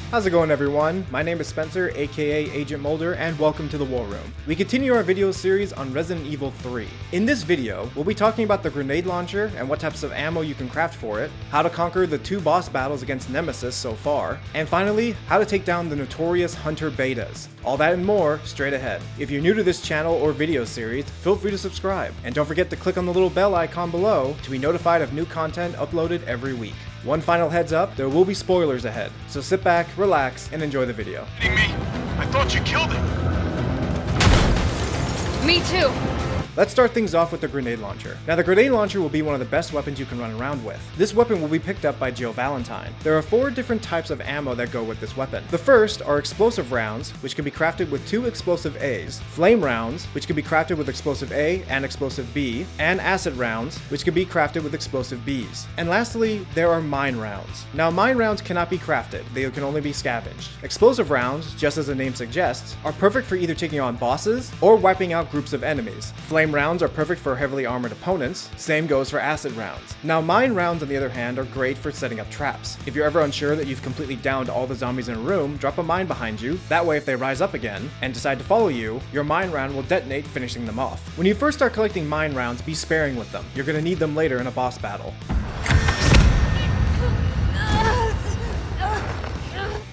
How's it going, everyone? My name is Spencer, aka Agent Mulder, and welcome to the War Room. We continue our video series on Resident Evil 3. In this video, we'll be talking about the grenade launcher and what types of ammo you can craft for it, how to conquer the 2 boss battles against Nemesis so far, and finally, how to take down the notorious Hunter Betas. All that and more, straight ahead. If you're new to this channel or video series, feel free to subscribe, and don't forget to click on the little bell icon below to be notified of new content uploaded every week. One final heads up, there will be spoilers ahead, so sit back, relax, and enjoy the video. Me? I thought you killed him. Me too. Let's start things off with the grenade launcher. Now, the grenade launcher will be one of the best weapons you can run around with. This weapon will be picked up by Jill Valentine. There are 4 different types of ammo that go with this weapon. The first are explosive rounds, which can be crafted with 2 explosive A's, flame rounds, which can be crafted with explosive A and explosive B, and acid rounds, which can be crafted with explosive B's. And lastly, there are mine rounds. Now, mine rounds cannot be crafted, they can only be scavenged. Explosive rounds, just as the name suggests, are perfect for either taking on bosses or wiping out groups of enemies. Flame rounds are perfect for heavily armored opponents, same goes for acid rounds. Now, mine rounds on the other hand are great for setting up traps. If you're ever unsure that you've completely downed all the zombies in a room, drop a mine behind you, that way if they rise up again and decide to follow you, your mine round will detonate, finishing them off. When you first start collecting mine rounds, be sparing with them, you're going to need them later in a boss battle.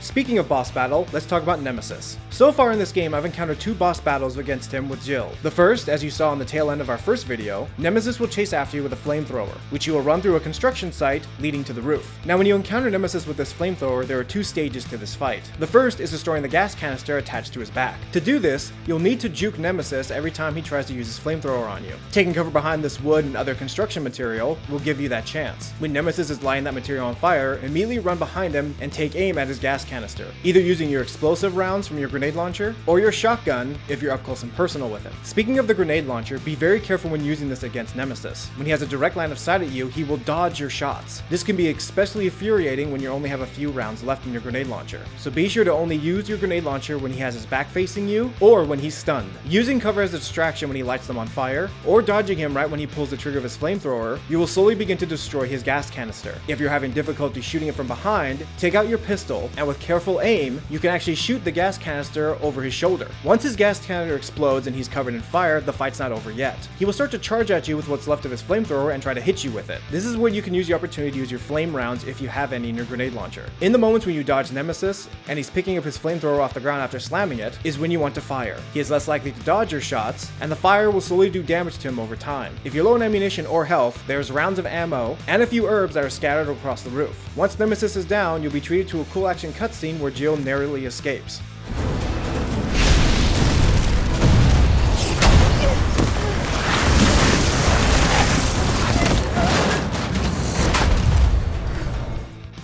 Speaking of boss battle, let's talk about Nemesis. So far in this game, I've encountered 2 boss battles against him with Jill. The first, as you saw on the tail end of our first video, Nemesis will chase after you with a flamethrower, which you will run through a construction site leading to the roof. Now, when you encounter Nemesis with this flamethrower, there are 2 stages to this fight. The first is destroying the gas canister attached to his back. To do this, you'll need to juke Nemesis every time he tries to use his flamethrower on you. Taking cover behind this wood and other construction material will give you that chance. When Nemesis is lighting that material on fire, immediately run behind him and take aim at his gas canister, either using your explosive rounds from your grenade launcher or your shotgun if you're up close and personal with him. Speaking of the grenade launcher, be very careful when using this against Nemesis. When he has a direct line of sight at you, he will dodge your shots. This can be especially infuriating when you only have a few rounds left in your grenade launcher. So be sure to only use your grenade launcher when he has his back facing you or when he's stunned. Using cover as a distraction when he lights them on fire or dodging him right when he pulls the trigger of his flamethrower, you will slowly begin to destroy his gas canister. If you're having difficulty shooting it from behind, take out your pistol and with careful aim, you can actually shoot the gas canister over his shoulder. Once his gas canister explodes and he's covered in fire, the fight's not over yet. He will start to charge at you with what's left of his flamethrower and try to hit you with it. This is where you can use the opportunity to use your flame rounds if you have any in your grenade launcher. In the moments when you dodge Nemesis and he's picking up his flamethrower off the ground after slamming it, is when you want to fire. He is less likely to dodge your shots, and the fire will slowly do damage to him over time. If you're low on ammunition or health, there's rounds of ammo and a few herbs that are scattered across the roof. Once Nemesis is down, you'll be treated to a cool action cutscene where Jill narrowly escapes.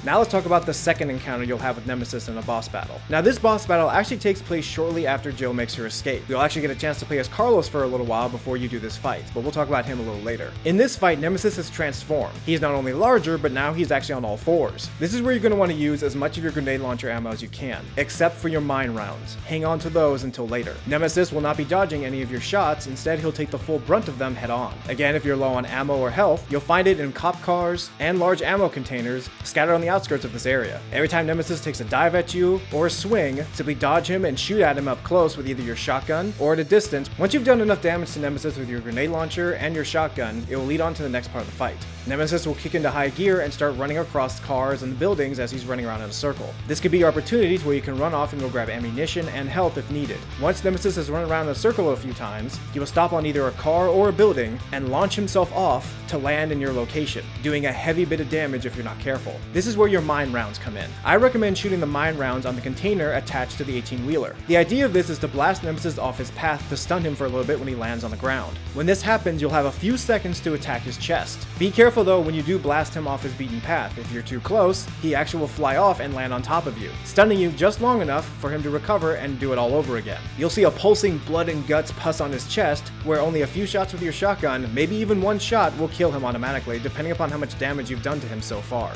Now let's talk about the second encounter you'll have with Nemesis in a boss battle. Now, this boss battle actually takes place shortly after Jill makes her escape. You'll actually get a chance to play as Carlos for a little while before you do this fight, but we'll talk about him a little later. In this fight, Nemesis has transformed. He is not only larger, but now he's actually on all 4s. This is where you're going to want to use as much of your grenade launcher ammo as you can, except for your mine rounds. Hang on to those until later. Nemesis will not be dodging any of your shots, instead he'll take the full brunt of them head on. Again, if you're low on ammo or health, you'll find it in cop cars and large ammo containers scattered on the outskirts of this area. Every time Nemesis takes a dive at you or a swing, simply dodge him and shoot at him up close with either your shotgun or at a distance. Once you've done enough damage to Nemesis with your grenade launcher and your shotgun, it will lead on to the next part of the fight. Nemesis will kick into high gear and start running across cars and buildings as he's running around in a circle. This could be your opportunities where you can run off and go grab ammunition and health if needed. Once Nemesis has run around in a circle a few times, he will stop on either a car or a building and launch himself off to land in your location, doing a heavy bit of damage if you're not careful. This is where your mine rounds come in. I recommend shooting the mine rounds on the container attached to the 18-wheeler. The idea of this is to blast Nemesis off his path to stun him for a little bit when he lands on the ground. When this happens, you'll have a few seconds to attack his chest. Be careful though when you do blast him off his beaten path. If you're too close, he actually will fly off and land on top of you, stunning you just long enough for him to recover and do it all over again. You'll see a pulsing blood and guts pus on his chest, where only a few shots with your shotgun, maybe even one shot, will kill him automatically, depending upon how much damage you've done to him so far.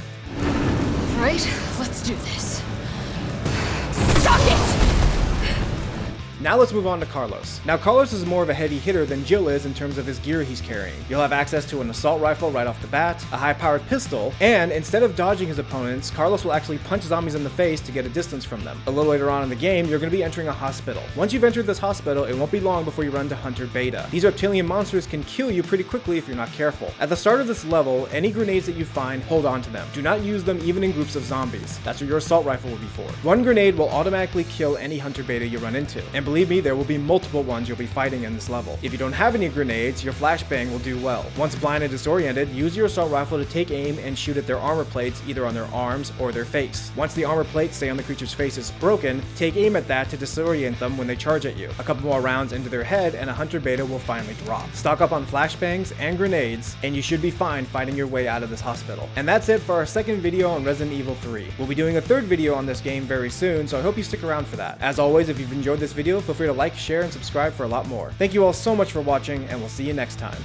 Right, let's do this. Suck it! Now let's move on to Carlos. Now Carlos is more of a heavy hitter than Jill is in terms of his gear he's carrying. You'll have access to an assault rifle right off the bat, a high-powered pistol, and instead of dodging his opponents, Carlos will actually punch zombies in the face to get a distance from them. A little later on in the game, you're going to be entering a hospital. Once you've entered this hospital, it won't be long before you run to Hunter Beta. These reptilian monsters can kill you pretty quickly if you're not careful. At the start of this level, any grenades that you find, hold on to them. Do not use them even in groups of zombies. That's what your assault rifle will be for. One grenade will automatically kill any Hunter Beta you run into. And believe me, there will be multiple ones you'll be fighting in this level. If you don't have any grenades, your flashbang will do well. Once blind and disoriented, use your assault rifle to take aim and shoot at their armor plates either on their arms or their face. Once the armor plate, say on the creature's face, is broken, take aim at that to disorient them when they charge at you. A couple more rounds into their head and a Hunter Beta will finally drop. Stock up on flashbangs and grenades and you should be fine fighting your way out of this hospital. And that's it for our second video on Resident Evil 3. We'll be doing a third video on this game very soon, so I hope you stick around for that. As always, if you've enjoyed this video, feel free to like, share, and subscribe for a lot more. Thank you all so much for watching, and we'll see you next time.